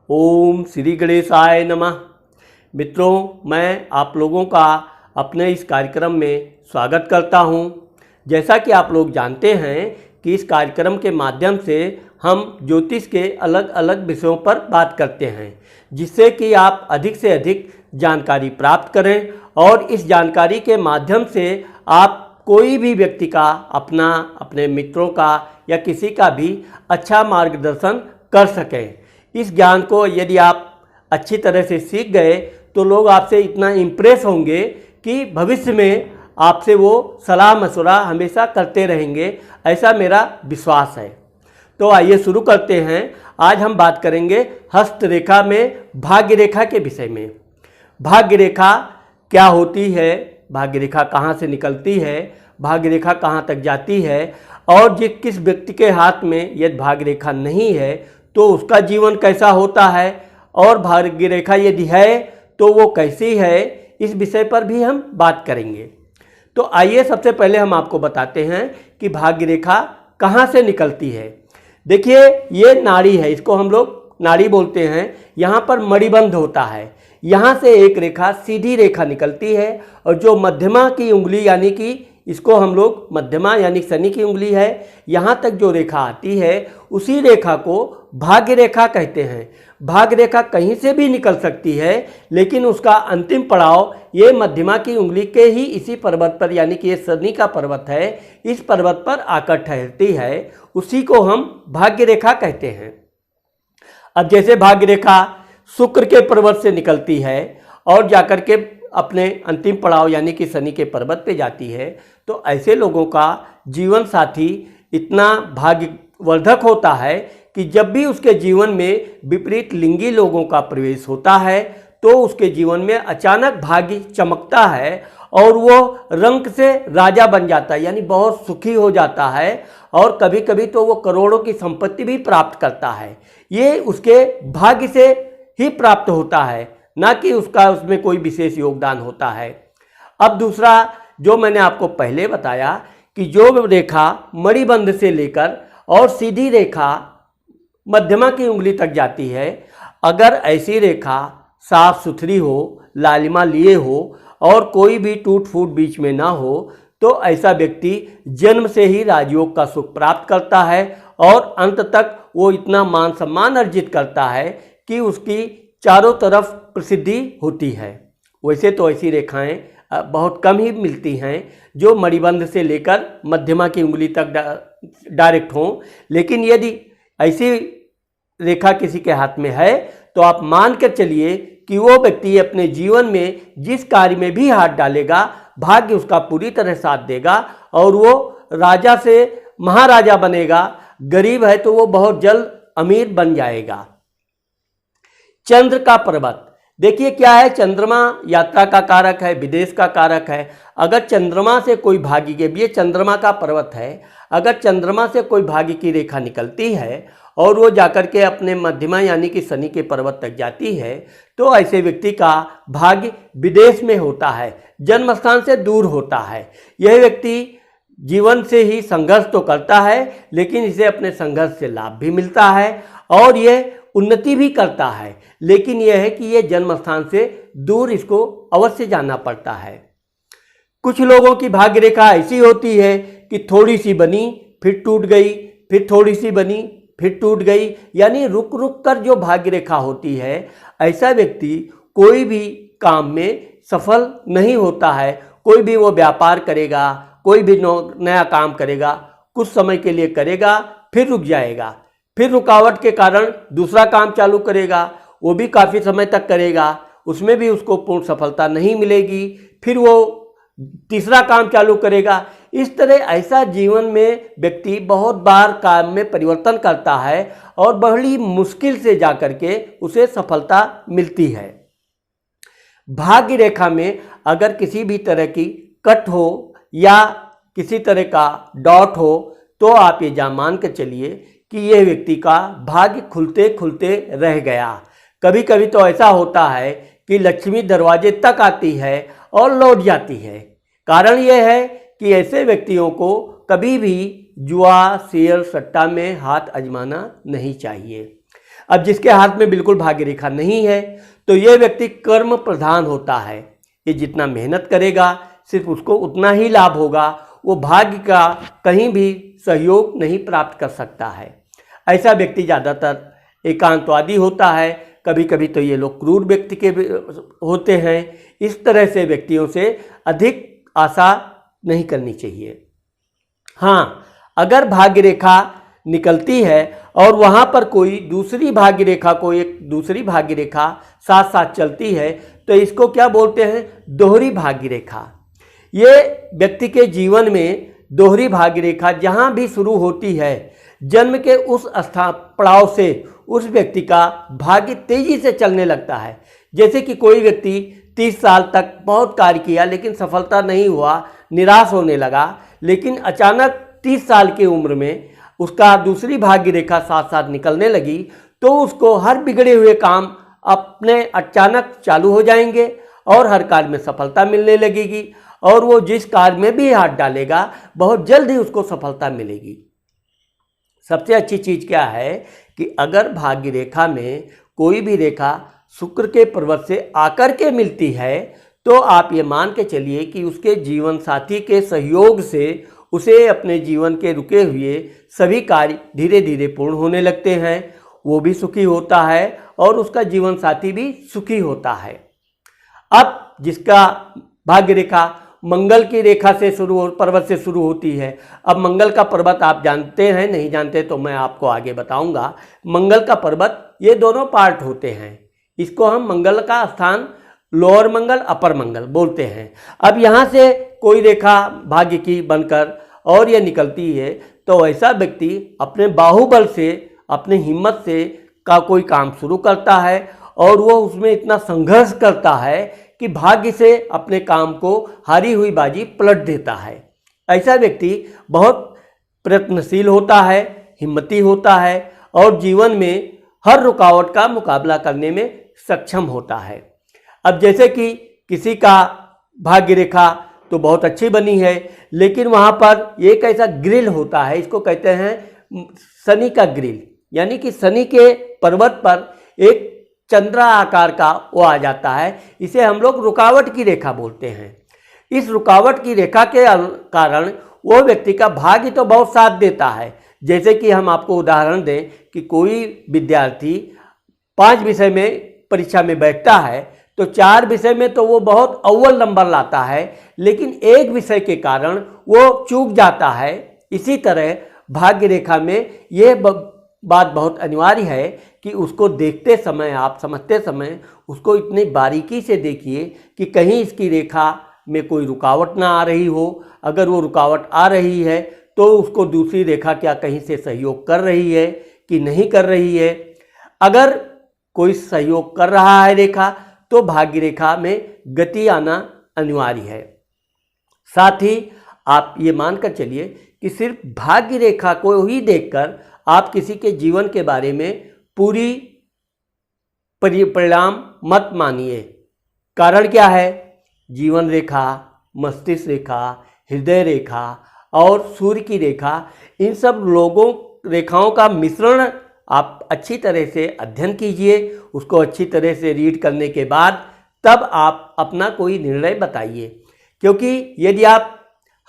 ओम श्री गणेशाय नमः। मित्रों, मैं आप लोगों का अपने इस कार्यक्रम में स्वागत करता हूं। जैसा कि आप लोग जानते हैं कि इस कार्यक्रम के माध्यम से हम ज्योतिष के अलग अलग विषयों पर बात करते हैं, जिससे कि आप अधिक से अधिक जानकारी प्राप्त करें और इस जानकारी के माध्यम से आप कोई भी व्यक्ति का अपने मित्रों का या किसी का भी अच्छा मार्गदर्शन कर सकें। इस ज्ञान को यदि आप अच्छी तरह से सीख गए तो लोग आपसे इतना इम्प्रेस होंगे कि भविष्य में आपसे वो सलाह मशवरा हमेशा करते रहेंगे, ऐसा मेरा विश्वास है। तो आइए शुरू करते हैं। आज हम बात करेंगे हस्तरेखा में भाग्य रेखा के विषय में। भाग्य रेखा क्या होती है, भाग्य रेखा कहाँ से निकलती है, भाग्य रेखा कहाँ तक जाती है और किस व्यक्ति के हाथ में यदि भाग्य रेखा नहीं है तो उसका जीवन कैसा होता है, और भाग्य रेखा यदि है तो वो कैसी है, इस विषय पर भी हम बात करेंगे। तो आइए सबसे पहले हम आपको बताते हैं कि भाग्य रेखा कहाँ से निकलती है। देखिए, ये नाड़ी है, इसको हम लोग नाड़ी बोलते हैं। यहाँ पर मणिबंध होता है, यहाँ से एक रेखा सीधी रेखा निकलती है और जो मध्यमा की उंगली यानी कि इसको हम लोग मध्यमा यानी शनि की उंगली है, यहाँ तक जो रेखा आती है उसी रेखा को भाग्य रेखा कहते हैं। भाग्य रेखा कहीं से भी निकल सकती है, लेकिन उसका अंतिम पड़ाव ये मध्यमा की उंगली के ही इसी पर्वत पर यानी कि ये शनि का पर्वत है, इस पर्वत पर आकर ठहरती है, उसी को हम भाग्य रेखा कहते हैं। अब जैसे भाग्य रेखा शुक्र के पर्वत से निकलती है और जाकर के अपने अंतिम पड़ाव यानी कि शनि के पर्वत पे जाती है, तो ऐसे लोगों का जीवन साथी इतना भाग्यवर्धक होता है कि जब भी उसके जीवन में विपरीत लिंगी लोगों का प्रवेश होता है तो उसके जीवन में अचानक भाग्य चमकता है और वो रंक से राजा बन जाता है, यानी बहुत सुखी हो जाता है और कभी कभी तो वो करोड़ों की संपत्ति भी प्राप्त करता है। ये उसके भाग्य से ही प्राप्त होता है, ना कि उसमें कोई विशेष योगदान होता है। अब दूसरा जो मैंने आपको पहले बताया कि जो रेखा मणिबंध से लेकर और सीधी रेखा मध्यमा की उंगली तक जाती है, अगर ऐसी रेखा साफ सुथरी हो, लालिमा लिए हो और कोई भी टूट फूट बीच में ना हो, तो ऐसा व्यक्ति जन्म से ही राजयोग का सुख प्राप्त करता है और अंत तक वो इतना मान सम्मान अर्जित करता है कि उसकी चारों तरफ प्रसिद्धि होती है। वैसे तो ऐसी रेखाएं बहुत कम ही मिलती हैं जो मणिबंध से लेकर मध्यमा की उंगली तक डायरेक्ट हों, लेकिन यदि ऐसी रेखा किसी के हाथ में है तो आप मान कर चलिए कि वो व्यक्ति अपने जीवन में जिस कार्य में भी हाथ डालेगा भाग्य उसका पूरी तरह साथ देगा और वो राजा से महाराजा बनेगा। गरीब है तो वो बहुत जल्द अमीर बन जाएगा। चंद्र का पर्वत, देखिए क्या है, चंद्रमा यात्रा का कारक है, विदेश का कारक है। अगर चंद्रमा से कोई भाग्य के, ये चंद्रमा का पर्वत है, अगर चंद्रमा से कोई भाग्य की रेखा निकलती है और वो जाकर के अपने मध्यमा यानी कि शनि के पर्वत तक जाती है, तो ऐसे व्यक्ति का भाग्य विदेश में होता है, जन्म स्थान से दूर होता है। यह व्यक्ति जीवन से ही संघर्ष तो करता है, लेकिन इसे अपने संघर्ष से लाभ भी मिलता है और यह उन्नति भी करता है, लेकिन यह है कि यह जन्म स्थान से दूर इसको अवश्य जाना पड़ता है। कुछ लोगों की भाग्य रेखा ऐसी होती है कि थोड़ी सी बनी फिर टूट गई, फिर थोड़ी सी बनी फिर टूट गई, यानी रुक रुक कर जो भाग्य रेखा होती है, ऐसा व्यक्ति कोई भी काम में सफल नहीं होता है। कोई भी वो व्यापार करेगा, कोई भी नया काम करेगा, कुछ समय के लिए करेगा फिर रुक जाएगा, फिर रुकावट के कारण दूसरा काम चालू करेगा, वो भी काफ़ी समय तक करेगा, उसमें भी उसको पूर्ण सफलता नहीं मिलेगी, फिर वो तीसरा काम चालू करेगा। इस तरह ऐसा जीवन में व्यक्ति बहुत बार काम में परिवर्तन करता है और बड़ी मुश्किल से जाकर के उसे सफलता मिलती है। भाग्य रेखा में अगर किसी भी तरह की कट हो या किसी तरह का डॉट हो तो आप ये मान कर चलिए कि यह व्यक्ति का भाग्य खुलते खुलते रह गया। कभी कभी तो ऐसा होता है कि लक्ष्मी दरवाजे तक आती है और लौट जाती है। कारण यह है कि ऐसे व्यक्तियों को कभी भी जुआ शेयर सट्टा में हाथ आजमाना नहीं चाहिए। अब जिसके हाथ में बिल्कुल भाग्य रेखा नहीं है तो ये व्यक्ति कर्म प्रधान होता है। ये जितना मेहनत करेगा सिर्फ उसको उतना ही लाभ होगा, वो भाग्य का कहीं भी सहयोग नहीं प्राप्त कर सकता है। ऐसा व्यक्ति ज़्यादातर एकांतवादी होता है, कभी कभी तो ये लोग क्रूर व्यक्ति के होते हैं। इस तरह से व्यक्तियों से अधिक आशा नहीं करनी चाहिए। हाँ, अगर भाग्य रेखा निकलती है और वहाँ पर कोई दूसरी भाग्य रेखा, कोई एक दूसरी भाग्य रेखा साथ साथ चलती है तो इसको क्या बोलते हैं, दोहरी भाग्य रेखा। ये व्यक्ति के जीवन में दोहरी भाग्य रेखा जहाँ भी शुरू होती है, जन्म के उस स्थान पड़ाव से उस व्यक्ति का भाग्य तेजी से चलने लगता है। जैसे कि कोई व्यक्ति 30 साल तक बहुत कार्य किया लेकिन सफलता नहीं हुआ, निराश होने लगा, लेकिन अचानक 30 साल की उम्र में उसका दूसरी भाग्य रेखा साथ साथ निकलने लगी तो उसको हर बिगड़े हुए काम अपने अचानक चालू हो जाएंगे और हर कार्य में सफलता मिलने लगेगी और वो जिस कार्य में भी हाथ डालेगा बहुत जल्द ही उसको सफलता मिलेगी। सबसे अच्छी चीज़ क्या है कि अगर भाग्य रेखा में कोई भी रेखा शुक्र के पर्वत से आकर के मिलती है तो आप ये मान के चलिए कि उसके जीवन साथी के सहयोग से उसे अपने जीवन के रुके हुए सभी कार्य धीरे धीरे पूर्ण होने लगते हैं। वो भी सुखी होता है और उसका जीवन साथी भी सुखी होता है। अब जिसका भाग्य रेखा मंगल की रेखा से पर्वत से शुरू होती है, अब मंगल का पर्वत आप जानते हैं, नहीं जानते तो मैं आपको आगे बताऊंगा। मंगल का पर्वत ये दोनों पार्ट होते हैं, इसको हम मंगल का स्थान लोअर मंगल अपर मंगल बोलते हैं। अब यहाँ से कोई रेखा भाग्य की बनकर और ये निकलती है तो ऐसा व्यक्ति अपने बाहुबल से, अपने हिम्मत से का कोई काम शुरू करता है और वो उसमें इतना संघर्ष करता है कि भाग्य से अपने काम को हारी हुई बाजी पलट देता है। ऐसा व्यक्ति बहुत प्रयत्नशील होता है, हिम्मती होता है और जीवन में हर रुकावट का मुकाबला करने में सक्षम होता है। अब जैसे कि किसी का भाग्य रेखा तो बहुत अच्छी बनी है लेकिन वहाँ पर एक ऐसा ग्रिल होता है, इसको कहते हैं शनि का ग्रिल, यानी कि शनि के पर्वत पर एक चंद्रा आकार का वो आ जाता है। इसे हम लोग रुकावट की रेखा बोलते हैं। इस रुकावट की रेखा के कारण वो व्यक्ति का भाग्य तो बहुत साथ देता है। जैसे कि हम आपको उदाहरण दें कि कोई विद्यार्थी 5 विषय में परीक्षा में बैठता है तो 4 विषय में तो वो बहुत अव्वल नंबर लाता है, लेकिन एक विषय के कारण वो चूक जाता है। इसी तरह भाग्य रेखा में यह बात बहुत अनिवार्य है कि उसको देखते समय, आप समझते समय उसको इतनी बारीकी से देखिए कि कहीं इसकी रेखा में कोई रुकावट ना आ रही हो। अगर वो रुकावट आ रही है तो उसको दूसरी रेखा क्या कहीं से सहयोग कर रही है कि नहीं कर रही है। अगर कोई सहयोग कर रहा है रेखा तो भाग्य रेखा में गति आना अनिवार्य है। साथ ही आप ये मानकर चलिए कि सिर्फ भाग्य रेखा को ही देखकर आप किसी के जीवन के बारे में पूरी परिणाम मत मानिए। कारण क्या है, जीवन रेखा, मस्तिष्क रेखा, हृदय रेखा और सूर्य की रेखा, इन सब रेखाओं का मिश्रण आप अच्छी तरह से अध्ययन कीजिए। उसको अच्छी तरह से रीड करने के बाद तब आप अपना कोई निर्णय बताइए। क्योंकि यदि आप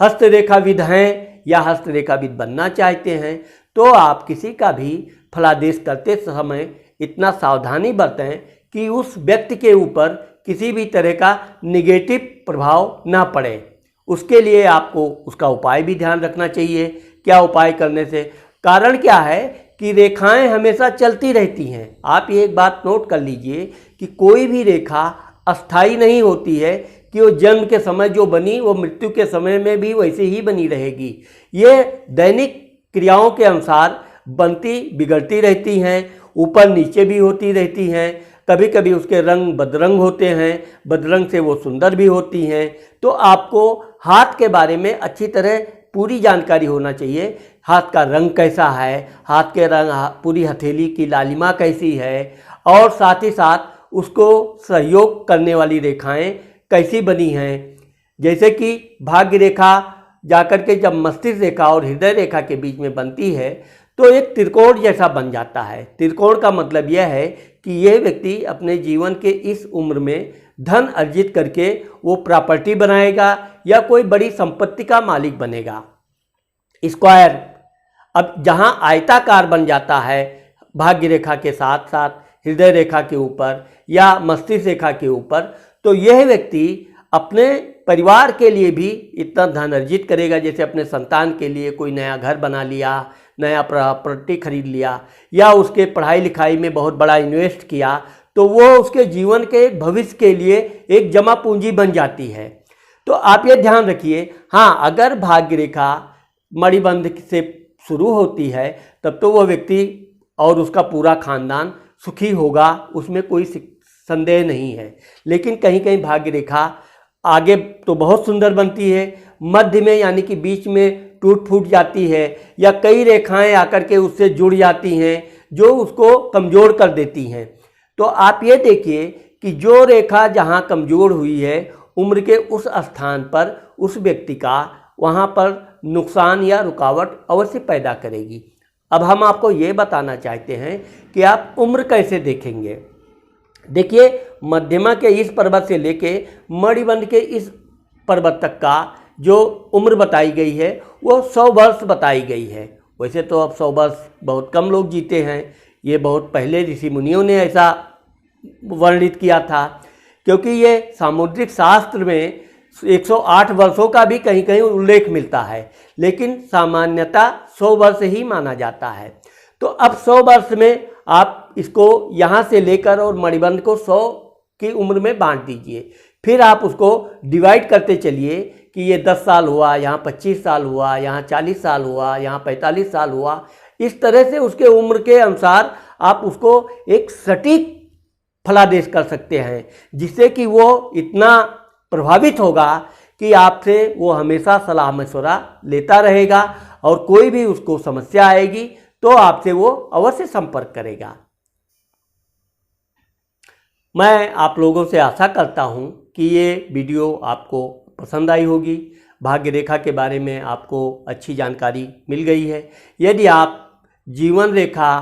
हस्तरेखाविद हैं या हस्तरेखाविद बनना चाहते हैं तो आप किसी का भी फलादेश करते समय इतना सावधानी बरतें कि उस व्यक्ति के ऊपर किसी भी तरह का निगेटिव प्रभाव ना पड़े। उसके लिए आपको उसका उपाय भी ध्यान रखना चाहिए। क्या उपाय करने से, कारण क्या है कि रेखाएं हमेशा चलती रहती हैं। आप ये एक बात नोट कर लीजिए कि कोई भी रेखा अस्थाई नहीं होती है कि वो जन्म के समय जो बनी वो मृत्यु के समय में भी वैसे ही बनी रहेगी। ये दैनिक क्रियाओं के अनुसार बनती बिगड़ती रहती हैं, ऊपर नीचे भी होती रहती हैं। कभी कभी उसके रंग बदरंग होते हैं, बदरंग से वो सुंदर भी होती हैं। तो आपको हाथ के बारे में अच्छी तरह पूरी जानकारी होना चाहिए। हाथ का रंग कैसा है, हाथ के रंग, पूरी हथेली की लालिमा कैसी है और साथ ही साथ उसको सहयोग करने वाली रेखाएं कैसी बनी हैं। जैसे कि भाग्य रेखा जाकर के जब मस्तिष्क रेखा और हृदय रेखा के बीच में बनती है तो एक त्रिकोण जैसा बन जाता है। त्रिकोण का मतलब यह है कि यह व्यक्ति अपने जीवन के इस उम्र में धन अर्जित करके वो प्रॉपर्टी बनाएगा या कोई बड़ी संपत्ति का मालिक बनेगा। स्क्वायर अब जहाँ आयताकार बन जाता है भाग्य रेखा के साथ साथ हृदय रेखा के ऊपर या मस्तिष्क रेखा के ऊपर, तो यह व्यक्ति अपने परिवार के लिए भी इतना धन अर्जित करेगा, जैसे अपने संतान के लिए कोई नया घर बना लिया, नया प्रॉपर्टी खरीद लिया या उसके पढ़ाई लिखाई में बहुत बड़ा इन्वेस्ट किया, तो वो उसके जीवन के भविष्य के लिए एक जमा पूंजी बन जाती है। तो आप ये ध्यान रखिए, हाँ अगर भाग्य रेखा मणिबंध से शुरू होती है तब तो वह व्यक्ति और उसका पूरा खानदान सुखी होगा, उसमें कोई संदेह नहीं है। लेकिन कहीं कहीं भाग्य रेखा आगे तो बहुत सुंदर बनती है, मध्य में यानी कि बीच में टूट फूट जाती है या कई रेखाएं आकर के उससे जुड़ जाती हैं जो उसको कमज़ोर कर देती हैं। तो आप ये देखिए कि जो रेखा जहाँ कमज़ोर हुई है उम्र के उस स्थान पर उस व्यक्ति का वहाँ पर नुकसान या रुकावट अवश्य पैदा करेगी। अब हम आपको ये बताना चाहते हैं कि आप उम्र कैसे देखेंगे। देखिए, मध्यमा के इस पर्वत से लेके मणिबंध के इस पर्वत तक का जो उम्र बताई गई है वो 100 वर्ष बताई गई है। वैसे तो अब 100 वर्ष बहुत कम लोग जीते हैं, ये बहुत पहले ऋषि मुनियों ने ऐसा वर्णित किया था, क्योंकि ये सामुद्रिक शास्त्र में 108 वर्षों का भी कहीं कहीं उल्लेख मिलता है, लेकिन सामान्यतः 100 वर्ष ही माना जाता है। तो अब 100 वर्ष में आप इसको यहाँ से लेकर और मणिबंध को 100 की उम्र में बांट दीजिए, फिर आप उसको डिवाइड करते चलिए कि ये 10 साल हुआ, यहाँ 25 साल हुआ, यहाँ 40 साल हुआ, यहाँ 45 साल हुआ। इस तरह से उसके उम्र के अनुसार आप उसको एक सटीक फलादेश कर सकते हैं, जिससे कि वो इतना प्रभावित होगा कि आपसे वो हमेशा सलाह मशवरा लेता रहेगा और कोई भी उसको समस्या आएगी तो आपसे वो अवश्य संपर्क करेगा। मैं आप लोगों से आशा करता हूँ कि ये वीडियो आपको पसंद आई होगी। भाग्य रेखा के बारे में आपको अच्छी जानकारी मिल गई है। यदि आप जीवन रेखा,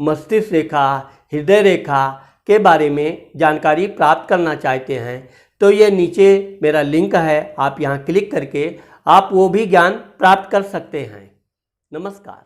मस्तिष्क रेखा, हृदय रेखा के बारे में जानकारी प्राप्त करना चाहते हैं तो ये नीचे मेरा लिंक है, आप यहाँ क्लिक करके आप वो भी ज्ञान प्राप्त कर सकते हैं। नमस्कार।